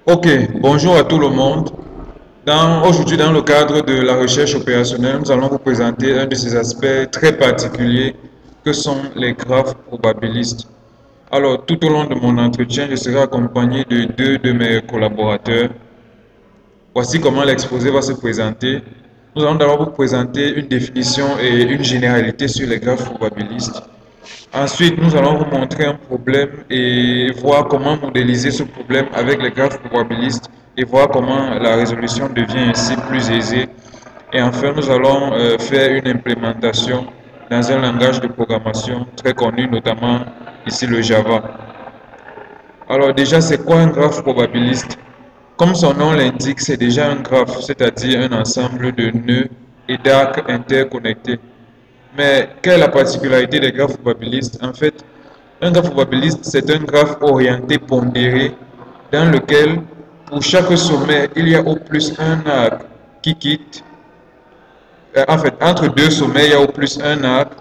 Ok, bonjour à tout le monde. Aujourd'hui, dans le cadre de la recherche opérationnelle, nous allons vous présenter un de ces aspects très particuliers que sont les graphes probabilistes. Alors, tout au long de mon entretien, je serai accompagné de deux de mes collaborateurs. Voici comment l'exposé va se présenter. Nous allons d'abord vous présenter une définition et une généralité sur les graphes probabilistes. Ensuite, nous allons vous montrer un problème et voir comment modéliser ce problème avec les graphes probabilistes et voir comment la résolution devient ainsi plus aisée. Et enfin, nous allons faire une implémentation dans un langage de programmation très connu, notamment ici le Java. Alors déjà, c'est quoi un graphe probabiliste? Comme son nom l'indique, c'est déjà un graphe, c'est-à-dire un ensemble de nœuds et d'arcs interconnectés. Mais quelle est la particularité des graphes probabilistes? En fait, un graphe probabiliste, c'est un graphe orienté pondéré dans lequel, pour chaque sommet, il y a au plus un arc qui quitte. En fait, entre deux sommets, il y a au plus un arc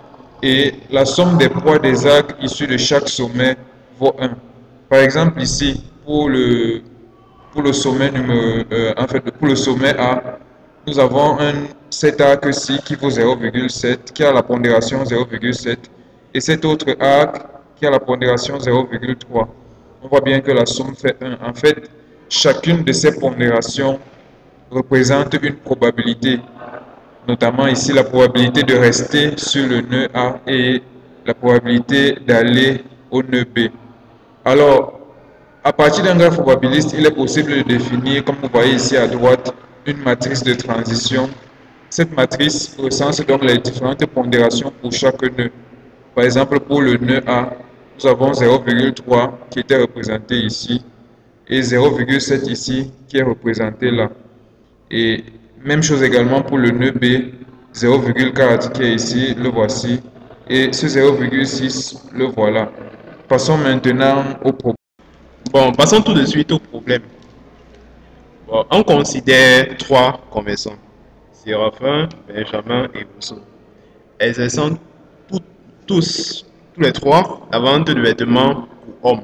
et la somme des poids des arcs issus de chaque sommet vaut 1. Par exemple, ici, pour le sommet pour le sommet A, nous avons cet arc-ci qui vaut 0,7, qui a la pondération 0,7, et cet autre arc qui a la pondération 0,3. On voit bien que la somme fait 1. En fait, chacune de ces pondérations représente une probabilité, notamment ici la probabilité de rester sur le nœud A et la probabilité d'aller au nœud B. Alors, à partir d'un graphe probabiliste, il est possible de définir, comme vous voyez ici à droite, une matrice de transition. Cette matrice recense donc les différentes pondérations pour chaque nœud. Par exemple, pour le nœud A, nous avons 0,3 qui était représenté ici et 0,7 ici qui est représenté là. Et même chose également pour le nœud B, 0,4 qui est ici, le voici, et ce 0,6, le voilà. Passons maintenant au problème. Bon, passons tout de suite au problème. Bon, on considère trois commerçants, Séraphin, Benjamin et Rousseau, exerçant tous les trois la vente de vêtements pour hommes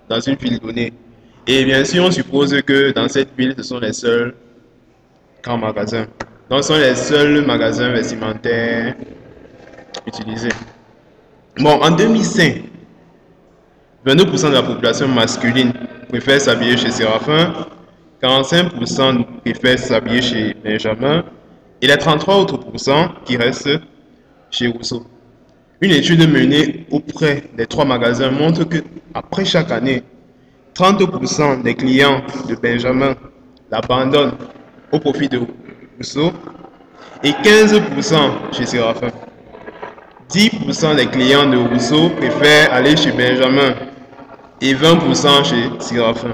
dans une ville donnée. Et bien sûr, on suppose que dans cette ville, ce sont les seuls grands magasins. Donc, ce sont les seuls magasins vestimentaires utilisés. Bon, en 2005, 22% de la population masculine préfère s'habiller chez Séraphin, 45% préfèrent s'habiller chez Benjamin et les 33 autres pourcents qui restent chez Rousseau. Une étude menée auprès des trois magasins montre que après chaque année, 30% des clients de Benjamin l'abandonnent au profit de Rousseau et 15% chez Séraphin. 10% des clients de Rousseau préfèrent aller chez Benjamin et 20% chez Séraphin.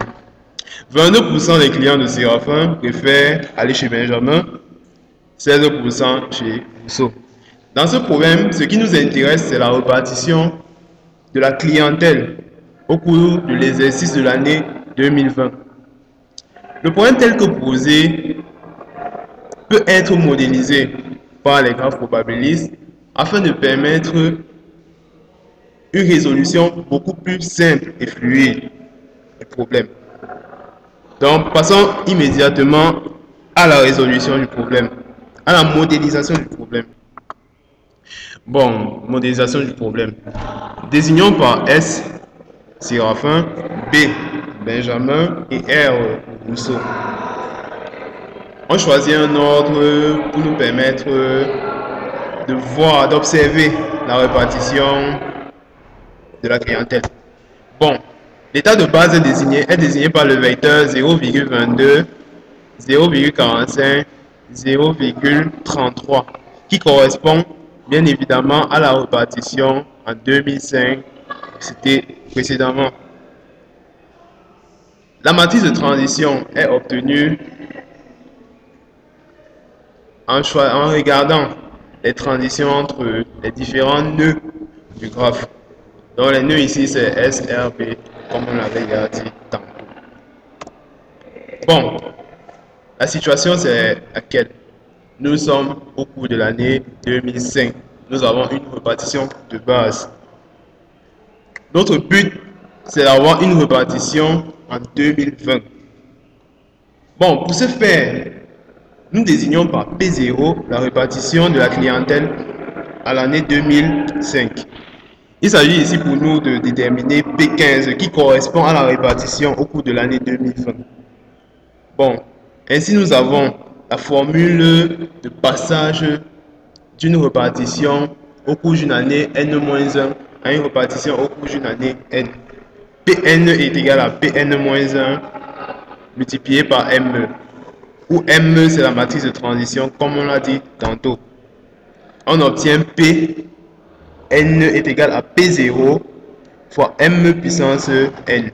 22% des clients de Séraphin préfèrent aller chez Benjamin, 16% chez Rousseau. Dans ce problème, ce qui nous intéresse, c'est la répartition de la clientèle au cours de l'exercice de l'année 2020. Le problème tel que posé peut être modélisé par les graphes probabilistes afin de permettre une résolution beaucoup plus simple et fluide du problème. Donc, passons immédiatement à la résolution du problème, à la modélisation du problème. Bon, modélisation du problème. Désignons par S Séraphin, B Benjamin et R Rousseau. On choisit un ordre pour nous permettre de voir, d'observer la répartition de la clientèle. Bon, l'état de base est désigné par le vecteur 0,22, 0,45, 0,33 qui correspond bien évidemment à la répartition en 2005 citée précédemment. La matrice de transition est obtenue en regardant les transitions entre les différents nœuds du graphe. Donc les nœuds ici c'est SRB comme on l'avait déjà dit tantôt. Bon, la situation c'est laquelle? Nous sommes au cours de l'année 2005. Nous avons une répartition de base. Notre but, c'est d'avoir une répartition en 2020. Bon, pour ce faire, nous désignons par P0 la répartition de la clientèle à l'année 2005. Il s'agit ici pour nous de déterminer P15 qui correspond à la répartition au cours de l'année 2020. Bon, ainsi nous avons la formule de passage d'une répartition au cours d'une année N-1 à une répartition au cours d'une année N. Pn est égal à Pn-1 multiplié par Me, où Me c'est la matrice de transition comme on l'a dit tantôt. On obtient P N est égal à P0 fois M puissance N.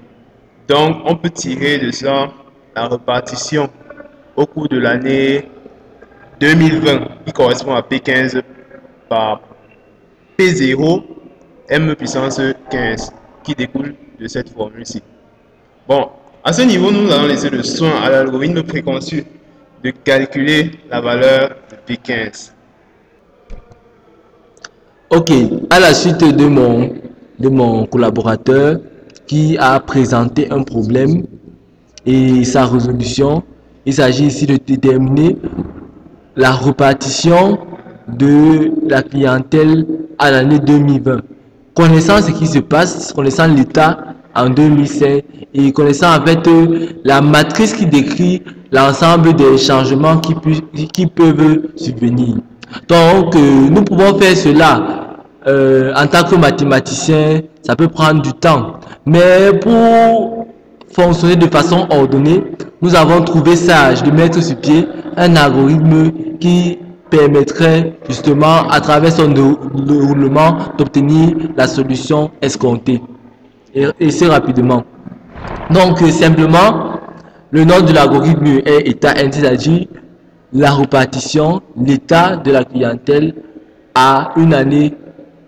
Donc, on peut tirer de ça la répartition au cours de l'année 2020 qui correspond à P15 par P0 M puissance 15 qui découle de cette formule-ci. Bon, à ce niveau, nous allons laisser le soin à l'algorithme préconçu de calculer la valeur de P15. Ok, à la suite de mon collaborateur qui a présenté un problème et sa résolution, il s'agit ici de déterminer la répartition de la clientèle à l'année 2020. Connaissant ce qui se passe, connaissant l'état en 2005 et connaissant en fait la matrice qui décrit l'ensemble des changements qui peuvent subvenir. Donc, nous pouvons faire cela en tant que mathématicien, ça peut prendre du temps. Mais pour fonctionner de façon ordonnée, nous avons trouvé sage de mettre sur pied un algorithme qui permettrait justement à travers son déroulement d'obtenir la solution escomptée et c'est rapidement. Donc simplement, le nom de l'algorithme est état N, c'est-à-dire la répartition, l'état de la clientèle à une année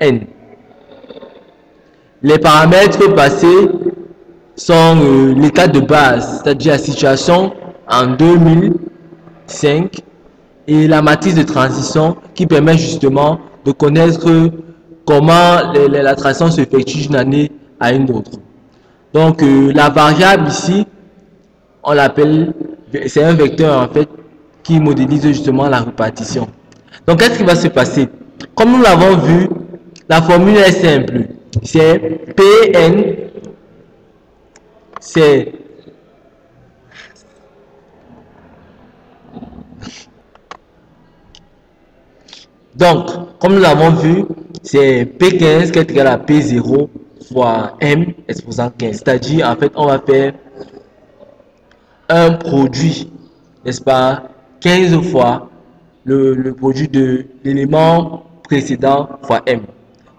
N. Les paramètres passés sont l'état de base, c'est-à-dire la situation en 2005 et la matrice de transition qui permet justement de connaître comment la transition s'effectue d'une année à une autre. Donc la variable ici, on l'appelle, c'est un vecteur en fait qui modélise justement la répartition. Donc qu'est-ce qui va se passer? Comme nous l'avons vu, la formule est simple, c'est Pn, c'est donc, comme nous l'avons vu, c'est P15 qui est égal à P0 fois M exposant 15. C'est-à-dire, en fait, on va faire un produit, n'est-ce pas, 15 fois le produit de l'élément précédent fois M.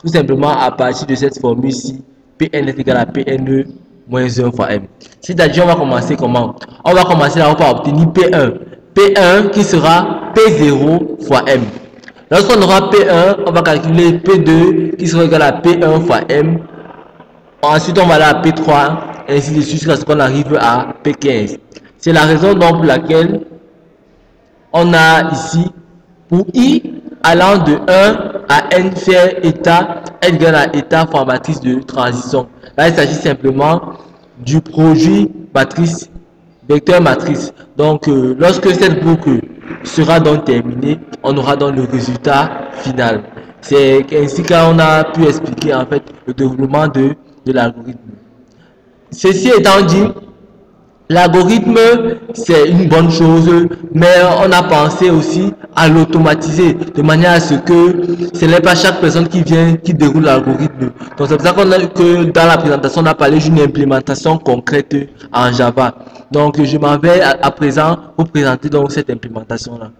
Tout simplement à partir de cette formule-ci, Pn est égal à Pn moins 1 fois M. C'est-à-dire, on va commencer comment? On va commencer là par obtenir P1. P1 qui sera P0 fois M. Lorsqu'on aura P1, on va calculer P2 qui sera égal à P1 fois M. Ensuite, on va aller à P3, ainsi de suite jusqu'à ce qu'on arrive à P15. C'est la raison donc pour laquelle on a ici, pour I allant de 1 à N faire état, N égale à état fois matrice de transition. Là, il s'agit simplement du produit matrice, vecteur matrice. Donc, lorsque cette boucle sera donc terminée, on aura donc le résultat final. C'est ainsi qu'on a pu expliquer en fait le déroulement de l'algorithme. Ceci étant dit, l'algorithme c'est une bonne chose, mais on a pensé aussi à l'automatiser de manière à ce que ce n'est pas chaque personne qui déroule l'algorithme. Donc c'est pour ça que dans la présentation on a parlé d'une implémentation concrète en Java. Donc je m'en vais à présent vous présenter donc cette implémentation là.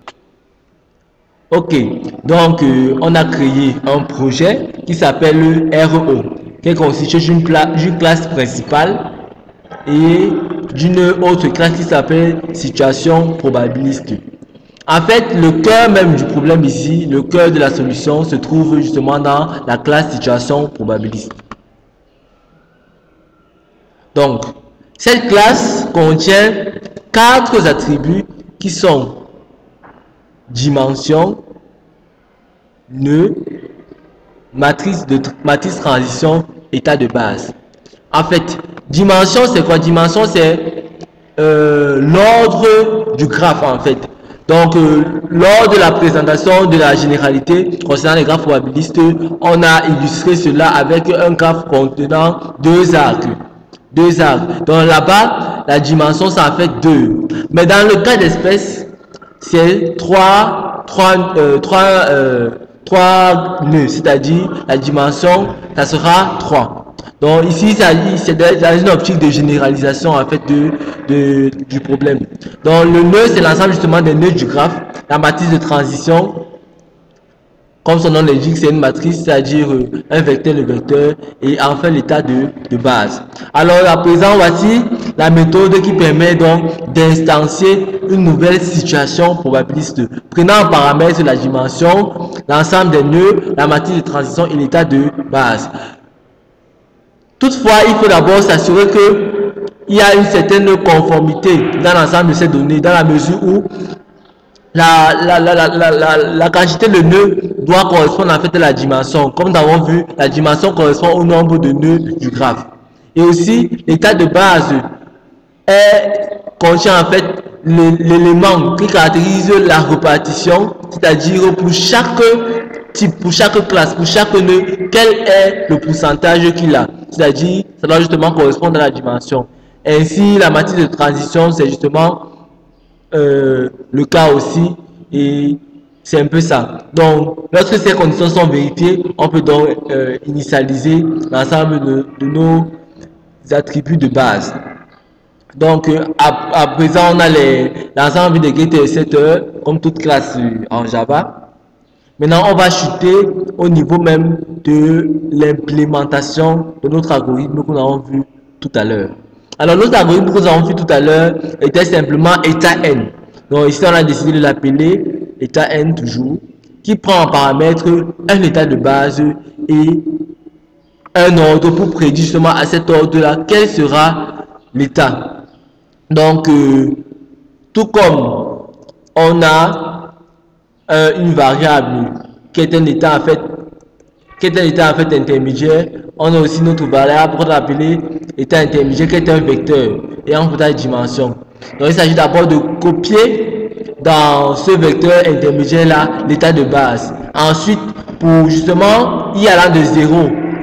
Ok, donc on a créé un projet qui s'appelle RO, qui est constitué d'une classe principale et d'une autre classe qui s'appelle situation probabiliste. En fait, le cœur même du problème ici, le cœur de la solution se trouve justement dans la classe situation probabiliste. Donc, cette classe contient 4 attributs qui sont dimension, nœud, matrice transition, état de base. En fait, dimension c'est quoi? Dimension c'est l'ordre du graphe en fait. Donc, lors de la présentation de la généralité concernant les graphes probabilistes, on a illustré cela avec un graphe contenant deux arcs. Deux arcs. Donc là-bas, la dimension, ça en fait 2. Mais dans le cas d'espèce, c'est 3 nœuds, c'est-à-dire la dimension, ça sera 3. Donc ici, c'est dans une optique de généralisation en fait du problème. Donc le nœud, c'est l'ensemble justement des nœuds du graphe. La matrice de transition, comme son nom l'indique, c'est une matrice, c'est-à-dire un vecteur, le vecteur, et enfin l'état de base. Alors à présent, voici la méthode qui permet donc d'instancier une nouvelle situation probabiliste, prenant en paramètre la dimension, l'ensemble des nœuds, la matrice de transition et l'état de base. Toutefois, il faut d'abord s'assurer qu'il y a une certaine conformité dans l'ensemble de ces données, dans la mesure où la quantité de nœuds doit correspondre en fait à la dimension. Comme nous avons vu, la dimension correspond au nombre de nœuds du graphe. Et aussi, l'état de base contient en fait l'élément qui caractérise la répartition, c'est-à-dire pour chaque type, pour chaque classe, pour chaque nœud, quel est le pourcentage qu'il a. C'est-à-dire, ça doit justement correspondre à la dimension. Ainsi, la matrice de transition, c'est justement le cas aussi, et c'est un peu ça. Donc, lorsque ces conditions sont vérifiées, on peut donc initialiser l'ensemble de nos attributs de base. Donc, à présent, on a l'ensemble des getters et setters, comme toute classe en Java. Maintenant, on va chuter au niveau même de l'implémentation de notre algorithme que nous avons vu tout à l'heure. Alors, notre algorithme que nous avons vu tout à l'heure était simplement état n. Donc, ici, on a décidé de l'appeler état n toujours, qui prend en paramètre un état de base et un ordre pour prédire justement à cet ordre-là quel sera l'état. Donc, tout comme on a une variable qui est un état en fait intermédiaire, on a aussi notre variable qu'on a appelée état intermédiaire qui est un vecteur et en faisant dimension. Donc il s'agit d'abord de copier dans ce vecteur intermédiaire là l'état de base. Ensuite, pour justement y allant de 0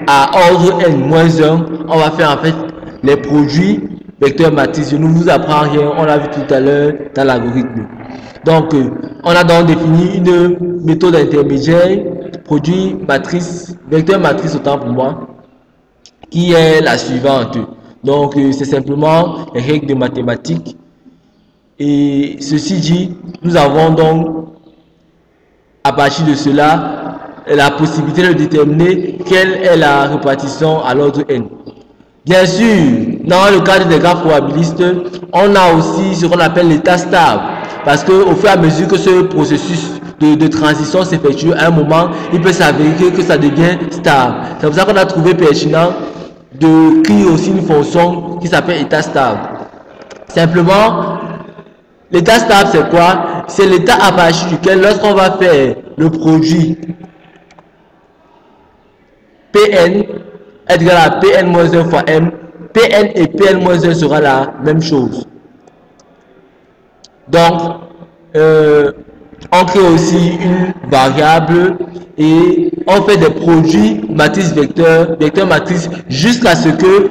à ordre n-1, on va faire en fait les produits vecteur matrice. Je ne vous apprends rien, on l'a vu tout à l'heure dans l'algorithme. Donc, on a donc défini une méthode intermédiaire, produit matrice, vecteur matrice autant pour moi, qui est la suivante. Donc, c'est simplement les règles de mathématiques. Et ceci dit, nous avons donc, à partir de cela, la possibilité de déterminer quelle est la répartition à l'ordre n. Bien sûr, dans le cadre des graphes probabilistes, on a aussi ce qu'on appelle l'état stable. Parce qu'au fur et à mesure que ce processus de transition s'effectue, à un moment, il peut s'avérer que ça devient stable. C'est pour ça qu'on a trouvé pertinent de créer aussi une fonction qui s'appelle état stable. Simplement, l'état stable, c'est quoi? C'est l'état à partir duquel, lorsqu'on va faire le produit Pn est égal à Pn-1 fois m, Pn et Pn-1 sera la même chose. Donc, on crée aussi une variable et on fait des produits matrice vecteur, vecteur matrice jusqu'à ce que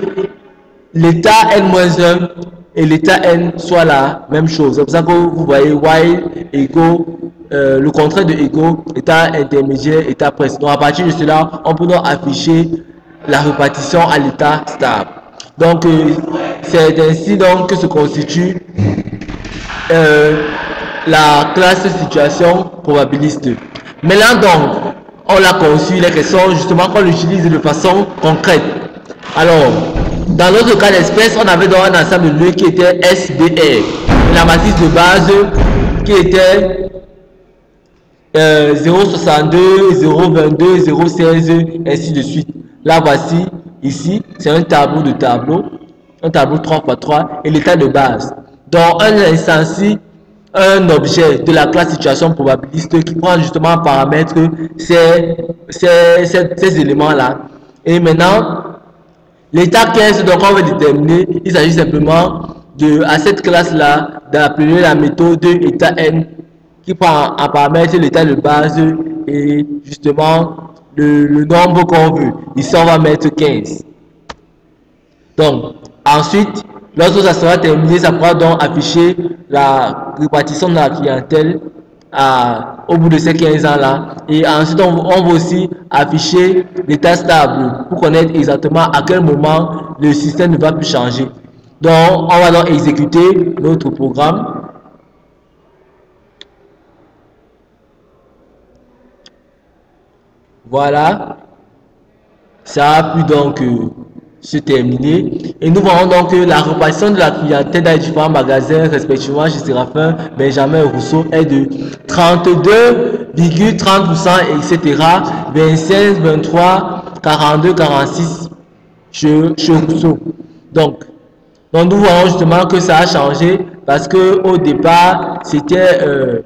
l'état n-1 et l'état n soient la même chose. C'est pour ça que vous voyez while égaux, le contraire de égaux, état intermédiaire, état presque. Donc à partir de cela, on peut donc afficher la répartition à l'état stable. Donc c'est ainsi donc que se constitue la classe situation probabiliste. Maintenant donc, on l'a conçu, les questions justement qu'on l'utilise de façon concrète. Alors, dans notre cas d'espèce, on avait donc un ensemble de nœuds qui était SBR. La matrice de base qui était 0,62, 0,22, 0,16, ainsi de suite. Là, voici, ici, c'est un tableau de tableau, un tableau 3x3 et l'état de base. Donc, on instancie un objet de la classe situation probabiliste qui prend justement en paramètre ces éléments-là. Et maintenant, l'état 15, donc on va déterminer, il s'agit simplement à cette classe-là d'appeler la méthode état n qui prend en paramètre l'état de base et justement le nombre qu'on veut. Ici, on va mettre 15. Donc, ensuite, lorsque ça sera terminé, ça pourra donc afficher la répartition de la clientèle au bout de ces 15 ans-là. Et ensuite, on va aussi afficher l'état stable pour connaître exactement à quel moment le système ne va plus changer. Donc, on va donc exécuter notre programme. Voilà. Ça a pu donc se terminer. Et nous voyons donc que la répartition de la clientèle dans les différents magasins, respectivement chez Séraphin, Benjamin et Rousseau, est de 32,30%, etc. 25, 23, 42, 46 chez Rousseau. Donc, nous voyons justement que ça a changé parce que au départ, c'était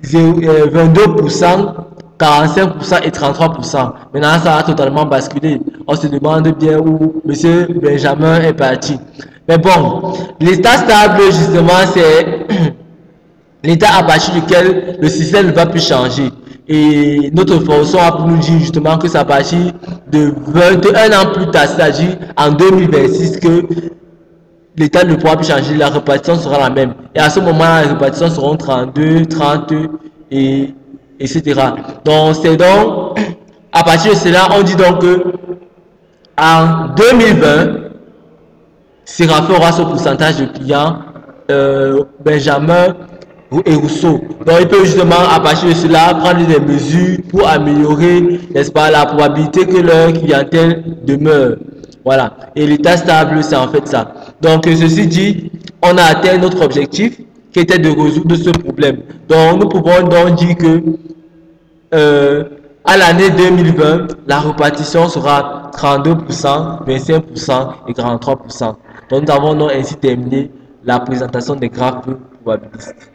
22%, 45% et 33%. Maintenant, ça a totalement basculé. On se demande bien où M. Benjamin est parti. Mais bon, l'état stable, justement, c'est l'état à partir duquel le système ne va plus changer. Et notre formation a nous dire justement que c'est à partir de 21 ans plus tard, c'est-à-dire en 2026, que l'état ne pourra plus changer, la répartition sera la même. Et à ce moment-là, les répartitions seront 32, 30 et etc. Donc, c'est donc, à partir de cela, on dit donc que en 2020, Séraphin aura ce pourcentage de clients, Benjamin et Rousseau. Donc, il peut justement, à partir de cela, prendre des mesures pour améliorer, n'est-ce pas, la probabilité que leur clientèle demeure. Voilà. Et l'état stable, c'est en fait ça. Donc, ceci dit, on a atteint notre objectif qui était de résoudre ce problème. Donc, nous pouvons donc dire que à l'année 2020, la répartition sera 32%, 25% et 43%. Donc, nous avons donc ainsi terminé la présentation des graphes probabilistes.